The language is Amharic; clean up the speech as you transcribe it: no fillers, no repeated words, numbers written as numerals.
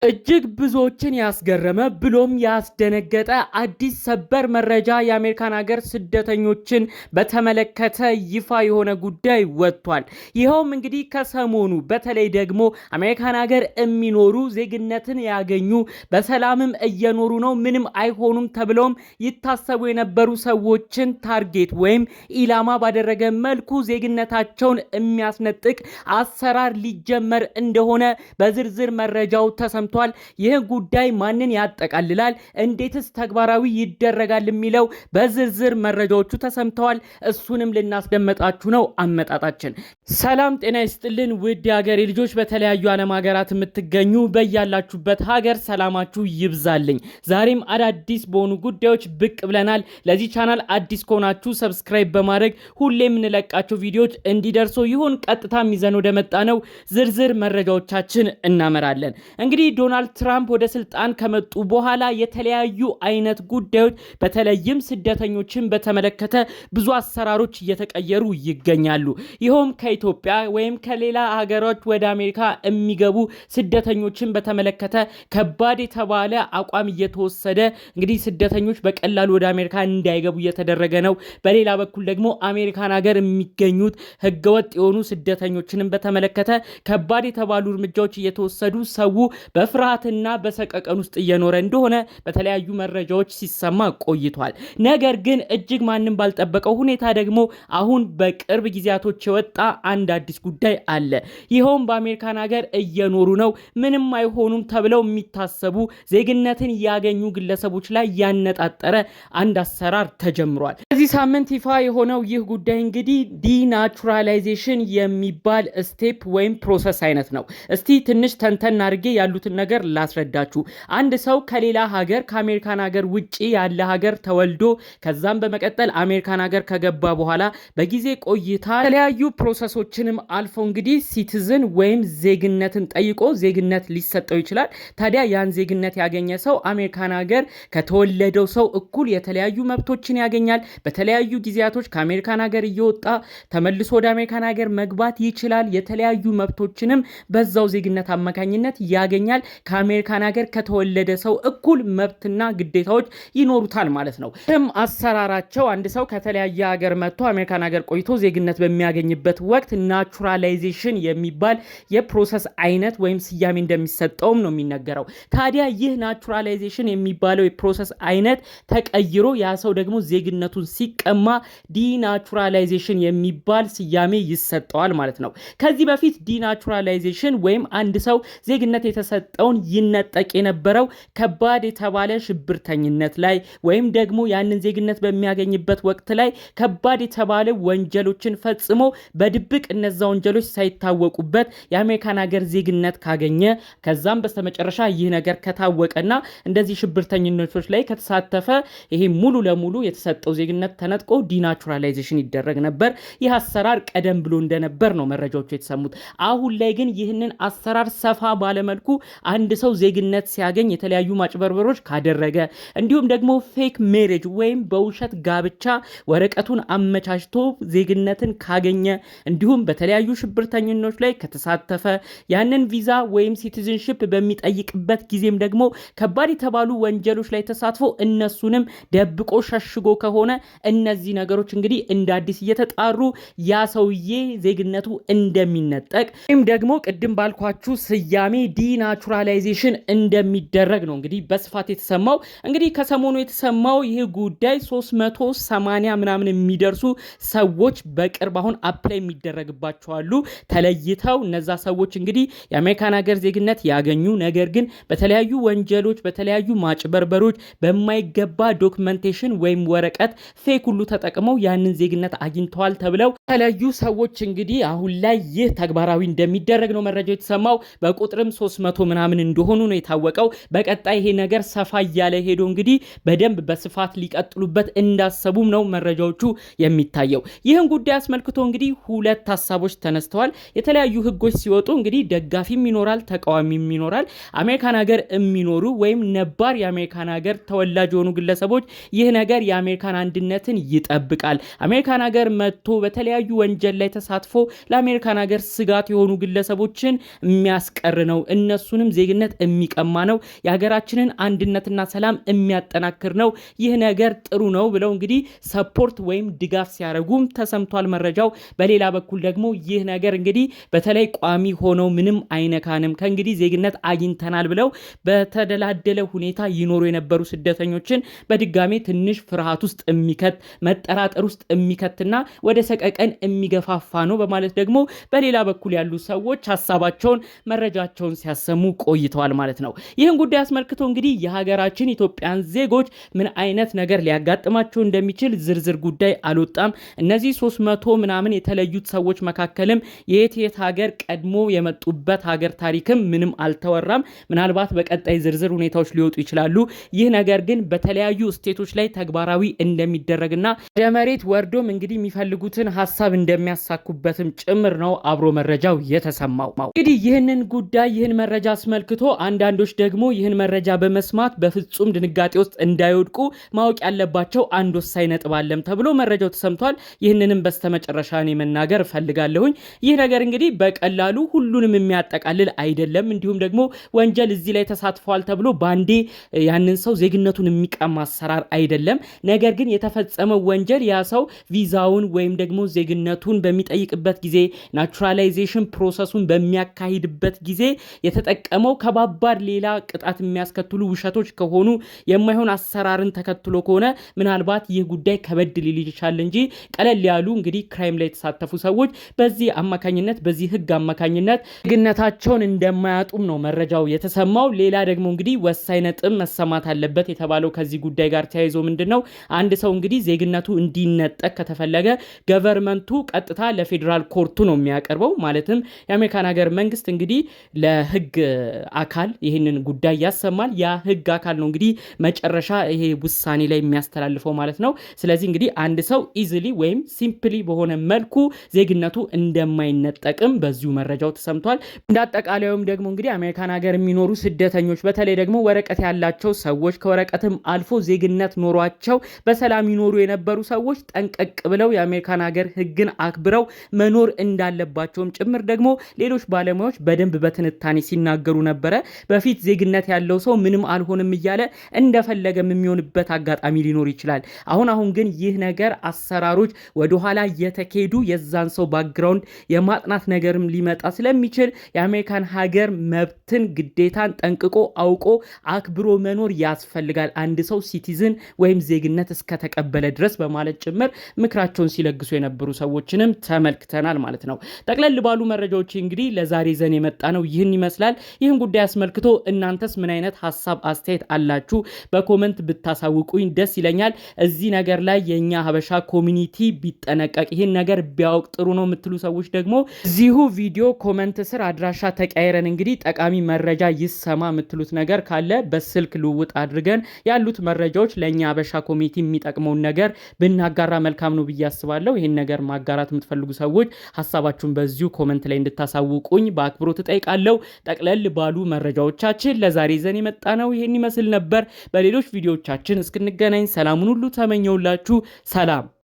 እጅግ ብዙዎችን ያስገረመ ብሎም ያስደነገጠ አዲስ ሰበር መረጃ የአሜሪካን ሀገር ስደተኞችን በተመለከተ ይፋ የሆነ ጉዳይ ወጥቷል። ይኸውም እንግዲህ ከሰሞኑ በተለይ ደግሞ አሜሪካን ሀገር የሚኖሩ ዜግነትን ያገኙ በሰላምም እየኖሩ ነው፣ ምንም አይሆኑም ተብለውም ይታሰቡ የነበሩ ሰዎችን ታርጌት ወይም ኢላማ ባደረገ መልኩ ዜግነታቸውን የሚያስነጥቅ አሰራር ሊጀመር እንደሆነ በዝርዝር መረጃው ተሰምቷል። ይህ ጉዳይ ማንን ያጠቃልላል፣ እንዴትስ ተግባራዊ ይደረጋል የሚለው በዝርዝር መረጃዎቹ ተሰምተዋል። እሱንም ልናስደምጣችሁ ነው አመጣጣችን። ሰላም ጤና ይስጥልን ውድ የሀገሬ ልጆች፣ በተለያዩ ዓለም ሀገራት የምትገኙ በያላችሁበት ሀገር ሰላማችሁ ይብዛልኝ። ዛሬም አዳዲስ በሆኑ ጉዳዮች ብቅ ብለናል። ለዚህ ቻናል አዲስ ከሆናችሁ ሰብስክራይብ በማድረግ ሁሌ የምንለቃቸው ቪዲዮዎች እንዲደርሱ ይሁን። ቀጥታ ይዘን ወደ መጣ ነው ዝርዝር መረጃዎቻችን እናመራለን። እንግዲህ ዶናልድ ትራምፕ ወደ ስልጣን ከመጡ በኋላ የተለያዩ አይነት ጉዳዮች በተለይም ስደተኞችን በተመለከተ ብዙ አሰራሮች እየተቀየሩ ይገኛሉ። ይኸውም ከኢትዮጵያ ወይም ከሌላ ሀገሮች ወደ አሜሪካ የሚገቡ ስደተኞችን በተመለከተ ከባድ የተባለ አቋም እየተወሰደ እንግዲህ ስደተኞች በቀላሉ ወደ አሜሪካ እንዳይገቡ እየተደረገ ነው። በሌላ በኩል ደግሞ አሜሪካን ሀገር የሚገኙት ህገወጥ የሆኑ ስደተኞችንም በተመለከተ ከባድ የተባሉ እርምጃዎች እየተወሰዱ ሰው በፍርሃትና በሰቀቀን ውስጥ እየኖረ እንደሆነ በተለያዩ መረጃዎች ሲሰማ ቆይቷል። ነገር ግን እጅግ ማንም ባልጠበቀው ሁኔታ ደግሞ አሁን በቅርብ ጊዜያቶች የወጣ አንድ አዲስ ጉዳይ አለ። ይኸውም በአሜሪካን ሀገር እየኖሩ ነው፣ ምንም አይሆኑም ተብለው የሚታሰቡ ዜግነትን ያገኙ ግለሰቦች ላይ ያነጣጠረ አንድ አሰራር ተጀምሯል። በዚህ ሳምንት ይፋ የሆነው ይህ ጉዳይ እንግዲህ ዲናቹራላይዜሽን የሚባል ስቴፕ ወይም ፕሮሰስ አይነት ነው። እስቲ ትንሽ ተንተን አድርጌ ያሉትን ነገር ላስረዳችሁ። አንድ ሰው ከሌላ ሀገር ከአሜሪካን ሀገር ውጪ ያለ ሀገር ተወልዶ ከዛም በመቀጠል አሜሪካን ሀገር ከገባ በኋላ በጊዜ ቆይታ የተለያዩ ፕሮሰሶችንም አልፎ እንግዲህ ሲቲዝን ወይም ዜግነትን ጠይቆ ዜግነት ሊሰጠው ይችላል። ታዲያ ያን ዜግነት ያገኘ ሰው አሜሪካን ሀገር ከተወለደው ሰው እኩል የተለያዩ መብቶችን ያገኛል። በተለያዩ ጊዜያቶች ከአሜሪካን ሀገር እየወጣ ተመልሶ ወደ አሜሪካን ሀገር መግባት ይችላል። የተለያዩ መብቶችንም በዛው ዜግነት አማካኝነት ያገኛል። ከአሜሪካን ሀገር ከተወለደ ሰው እኩል መብትና ግዴታዎች ይኖሩታል ማለት ነው። ይህም አሰራራቸው አንድ ሰው ከተለያየ ሀገር መጥቶ አሜሪካን ሀገር ቆይቶ ዜግነት በሚያገኝበት ወቅት ናቹራላይዜሽን የሚባል የፕሮሰስ አይነት ወይም ስያሜ እንደሚሰጠውም ነው የሚነገረው። ታዲያ ይህ ናቹራላይዜሽን የሚባለው የፕሮሰስ አይነት ተቀይሮ ያ ሰው ደግሞ ዜግነቱን ሲቀማ ዲናቹራላይዜሽን የሚባል ስያሜ ይሰጠዋል ማለት ነው። ከዚህ በፊት ዲናቹራላይዜሽን ወይም አንድ ሰው ዜግነት የተሰጠውን ይነጠቅ የነበረው ከባድ የተባለ ሽብርተኝነት ላይ ወይም ደግሞ ያንን ዜግነት በሚያገኝበት ወቅት ላይ ከባድ የተባለ ወንጀሎችን ፈጽሞ በድብቅ እነዛ ወንጀሎች ሳይታወቁበት የአሜሪካን ሀገር ዜግነት ካገኘ ከዛም በስተመጨረሻ ይህ ነገር ከታወቀና እንደዚህ ሽብርተኝነቶች ላይ ከተሳተፈ ይሄ ሙሉ ለሙሉ የተሰጠው ዜግነት ተነጥቆ ዲናቹራላይዜሽን ይደረግ ነበር። ይህ አሰራር ቀደም ብሎ እንደነበር ነው መረጃዎቹ የተሰሙት። አሁን ላይ ግን ይህንን አሰራር ሰፋ ባለመልኩ አንድ ሰው ዜግነት ሲያገኝ የተለያዩ ማጭበርበሮች ካደረገ እንዲሁም ደግሞ ፌክ ሜሬጅ ወይም በውሸት ጋብቻ ወረቀቱን አመቻችቶ ዜግነትን ካገኘ እንዲሁም በተለያዩ ሽብርተኝነቶች ላይ ከተሳተፈ ያንን ቪዛ ወይም ሲቲዝንሺፕ በሚጠይቅበት ጊዜም ደግሞ ከባድ የተባሉ ወንጀሎች ላይ ተሳትፎ እነሱንም ደብቆ ሸሽጎ ከሆነ እነዚህ ነገሮች እንግዲህ እንደ አዲስ እየተጣሩ ያ ሰውዬ ዜግነቱ እንደሚነጠቅ ወይም ደግሞ ቅድም ባልኳችሁ ስያሜ ዲናቹራላይዜሽን እንደሚደረግ ነው እንግዲህ በስፋት የተሰማው። እንግዲህ ከሰሞኑ የተሰማው ይህ ጉዳይ 380 ምናምን የሚደርሱ ሰዎች በቅርብ አሁን አፕላይ የሚደረግባቸው አሉ ተለይተው። እነዛ ሰዎች እንግዲህ የአሜሪካን ሀገር ዜግነት ያገኙ ነገር ግን በተለያዩ ወንጀሎች በተለያዩ ማጭበርበሮች በማይገባ ዶክመንቴሽን ወይም ወረቀት ፌክ ሁሉ ተጠቅመው ያንን ዜግነት አግኝተዋል ተብለው የተለያዩ ሰዎች እንግዲህ አሁን ላይ ይህ ተግባራዊ እንደሚደረግ ነው መረጃው የተሰማው። በቁጥርም 300 ምናምን እንደሆኑ ነው የታወቀው። በቀጣይ ይሄ ነገር ሰፋ እያለ ሄዶ እንግዲህ በደንብ በስፋት ሊቀጥሉበት እንዳሰቡም ነው መረጃዎቹ የሚታየው። ይህን ጉዳይ አስመልክቶ እንግዲህ ሁለት ሀሳቦች ተነስተዋል። የተለያዩ ህጎች ሲወጡ እንግዲህ ደጋፊም ይኖራል፣ ተቃዋሚም ይኖራል። አሜሪካን ሀገር የሚኖሩ ወይም ነባር የአሜሪካን ሀገር ተወላጅ የሆኑ ግለሰቦች ይህ ነገር የአሜሪካን አንድነትን ይጠብቃል፣ አሜሪካን ሀገር መጥቶ በተለያዩ ወንጀል ላይ ተሳትፎ ለአሜሪካን ሀገር ስጋት የሆኑ ግለሰቦችን የሚያስቀር ነው፣ እነሱንም የሁላችንንም ዜግነት የሚቀማ ነው፣ የሀገራችንን አንድነትና ሰላም የሚያጠናክር ነው፣ ይህ ነገር ጥሩ ነው ብለው እንግዲህ ሰፖርት ወይም ድጋፍ ሲያደርጉም ተሰምቷል መረጃው። በሌላ በኩል ደግሞ ይህ ነገር እንግዲህ በተለይ ቋሚ ሆነው ምንም አይነካንም ከእንግዲህ ዜግነት አግኝተናል ብለው በተደላደለ ሁኔታ ይኖሩ የነበሩ ስደተኞችን በድጋሜ ትንሽ ፍርሃት ውስጥ የሚከት መጠራጠር ውስጥ የሚከትና ወደ ሰቀቀን የሚገፋፋ ነው በማለት ደግሞ በሌላ በኩል ያሉ ሰዎች ሀሳባቸውን መረጃቸውን ሲያሰሙ ቆይተዋል ማለት ነው። ይህን ጉዳይ አስመልክቶ እንግዲህ የሀገራችን ኢትዮጵያን ዜጎች ምን አይነት ነገር ሊያጋጥማቸው እንደሚችል ዝርዝር ጉዳይ አልወጣም። እነዚህ 300 ምናምን የተለዩት ሰዎች መካከልም የት ሀገር ቀድሞ የመጡበት ሀገር ታሪክም ምንም አልተወራም። ምናልባት በቀጣይ ዝርዝር ሁኔታዎች ሊወጡ ይችላሉ። ይህ ነገር ግን በተለያዩ ስቴቶች ላይ ተግባራዊ እንደሚደረግና ወደ መሬት ወርዶም እንግዲህ የሚፈልጉትን ሀሳብ እንደሚያሳኩበትም ጭምር ነው አብሮ መረጃው የተሰማው። እንግዲህ ይህንን ጉዳይ ይህን መረጃ አስመልክቶ አንዳንዶች ደግሞ ይህን መረጃ በመስማት በፍጹም ድንጋጤ ውስጥ እንዳይወድቁ ማወቅ ያለባቸው አንድ ወሳኝ ነጥብ አለም ተብሎ መረጃው ተሰምቷል። ይህንንም በስተመጨረሻ እኔ መናገር እፈልጋለሁኝ። ይህ ነገር እንግዲህ በቀላሉ ሁሉንም የሚያጠቃልል አይደለም። እንዲሁም ደግሞ ወንጀል እዚህ ላይ ተሳትፏል ተብሎ ባንዴ ያንን ሰው ዜግነቱን የሚቀማ አሰራር አይደለም። ነገር ግን የተፈጸመው ወንጀል ያ ሰው ቪዛውን ወይም ደግሞ ዜግነቱን በሚጠይቅበት ጊዜ ናቹራላይዜሽን ፕሮሰሱን በሚያካሂድበት ጊዜ የተጠቀመው ከባባድ ሌላ ቅጣት የሚያስከትሉ ውሸቶች ከሆኑ የማይሆን አሰራርን ተከትሎ ከሆነ ምናልባት ይህ ጉዳይ ከበድ ሊል ይችላል እንጂ ቀለል ያሉ እንግዲህ ክራይም ላይ የተሳተፉ ሰዎች በዚህ አማካኝነት በዚህ ህግ አማካኝነት ዜግነታቸውን እንደማያጡም ነው መረጃው የተሰማው። ሌላ ደግሞ እንግዲህ ወሳኝ ነጥብ መሰማት አለበት የተባለው ከዚህ ጉዳይ ጋር ተያይዞ ምንድነው አንድ ሰው እንግዲህ ዜግነቱ እንዲነጠቅ ከተፈለገ ገቨርመንቱ ቀጥታ ለፌዴራል ኮርቱ ነው የሚያቀርበው። ማለትም የአሜሪካን ሀገር መንግስት እንግዲህ ለህግ አካል ይህንን ጉዳይ ያሰማል። ያ ህግ አካል ነው እንግዲህ መጨረሻ ይሄ ውሳኔ ላይ የሚያስተላልፈው ማለት ነው። ስለዚህ እንግዲህ አንድ ሰው ኢዚሊ ወይም ሲምፕሊ በሆነ መልኩ ዜግነቱ እንደማይነጠቅም በዚሁ መረጃው ተሰምቷል። እንዳጠቃላዩም ደግሞ እንግዲህ አሜሪካን ሀገር የሚኖሩ ስደተኞች በተለይ ደግሞ ወረቀት ያላቸው ሰዎች ከወረቀትም አልፎ ዜግነት ኖሯቸው በሰላም ይኖሩ የነበሩ ሰዎች ጠንቀቅ ብለው የአሜሪካን ሀገር ህግን አክብረው መኖር እንዳለባቸውም ጭምር ደግሞ ሌሎች ባለሙያዎች በደንብ በትንታኔ ሲናገሩ ነበረ። በፊት ዜግነት ያለው ሰው ምንም አልሆንም እያለ እንደፈለገም የሚሆንበት አጋጣሚ ሊኖር ይችላል። አሁን ግን ይህ ነገር አሰራሮች ወደኋላ የተካሄዱ የዛን ሰው ባክግራውንድ የማጥናት ነገርም ሊመጣ ስለሚችል የአሜሪካን ሀገር መብትን ግዴታን ጠንቅቆ አውቆ አክብሮ መኖር ያስፈልጋል አንድ ሰው ሲቲዝን ወይም ዜግነት እስከተቀበለ ድረስ በማለት ጭምር ምክራቸውን ሲለግሱ የነበሩ ሰዎችንም ተመልክተናል ማለት ነው። ጠቅለል ባሉ መረጃዎች እንግዲህ ለዛሬ ዘን የመጣ ነው ይህን ይመስላል። ይህን ጉዳይ አስመልክቶ እናንተስ ምን አይነት ሀሳብ አስተያየት አላችሁ? በኮመንት ብታሳውቁኝ ደስ ይለኛል። እዚህ ነገር ላይ የኛ ሀበሻ ኮሚኒቲ ቢጠነቀቅ ይህን ነገር ቢያውቅ ጥሩ ነው የምትሉ ሰዎች ደግሞ እዚሁ ቪዲዮ ኮመንት ስር አድራሻ ተቀያይረን እንግዲህ ጠቃሚ መረጃ ይሰማ የምትሉት ነገር ካለ በስልክ ልውውጥ አድርገን ያሉት መረጃዎች ለኛ ሀበሻ ኮሚኒቲ የሚጠቅመውን ነገር ብናጋራ መልካም ነው ብዬ አስባለሁ። ይህን ነገር ማጋራት የምትፈልጉ ሰዎች ሀሳባችሁን በዚሁ ኮመንት ላይ እንድታሳውቁኝ በአክብሮት እጠይቃለሁ። ጠቅለል ባሉ መረጃዎቻችን ለዛሬ ዘን የመጣ ነው ይህን ይመስል ነበር። በሌሎች ቪዲዮዎቻችን እስክንገናኝ ሰላሙን ሁሉ ተመኘውላችሁ። ሰላም።